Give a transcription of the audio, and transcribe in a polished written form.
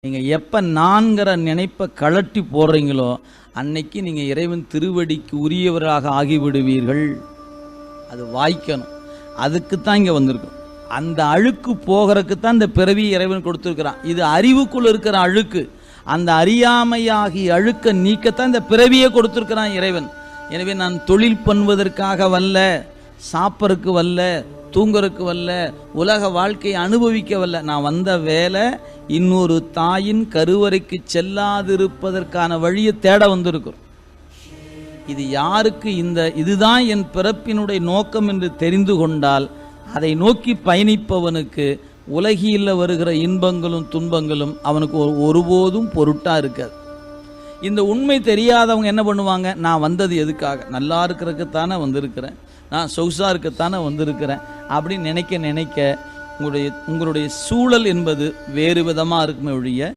நீங்கள் எப்போ நான்கிற நினைப்பை கழட்டி போடுறீங்களோ அன்னைக்கு நீங்கள் இறைவன் திருவடிக்கு உரியவராக ஆகிவிடுவீர்கள். அது வாய்க்கணும். அதுக்கு தான் இங்கே வந்திருக்கும். அந்த அழுக்கு போகிறதுக்கு தான் இந்த பிறவி இறைவன் கொடுத்துருக்கிறான். இது அறிவுக்குள்ள இருக்கிற அழுக்கு. அந்த அறியாமையாகி அழுக்க நீக்கத்தான் இந்த பிறவியே கொடுத்துருக்கிறான் இறைவன். எனவே நான் தொழில் பண்ணுவதற்காக வல்ல, சாப்பிட்றதுக்கு வல்ல, தூங்குறதுக்கு வல்ல, உலக வாழ்க்கையை அனுபவிக்க வல்ல. நான் வந்த வேலை இன்னொரு தாயின் கருவறைக்கு செல்லாதிருப்பதற்கான வழியை தேட வந்திருக்கிறோம். இது யாருக்கு இதுதான் என் பிறப்பினுடைய நோக்கம் என்று தெரிந்து கொண்டால் அதை நோக்கி பயணிப்பவனுக்கு உலகில் வருகிற இன்பங்களும் துன்பங்களும் அவனுக்கு ஒருபோதும் பொருட்டாக இருக்காது. இந்த உண்மை தெரியாதவங்க என்ன பண்ணுவாங்க? நான் வந்தது எதுக்காக? நல்லா இருக்கிறதுக்குத்தானே வந்திருக்கிறேன், நான் சொகுசாக இருக்கத்தானே வந்திருக்கிறேன் அப்படின்னு நினைக்க உங்களுடைய சூழல் என்பது வேறு விதமாக இருக்குமே ஒழிய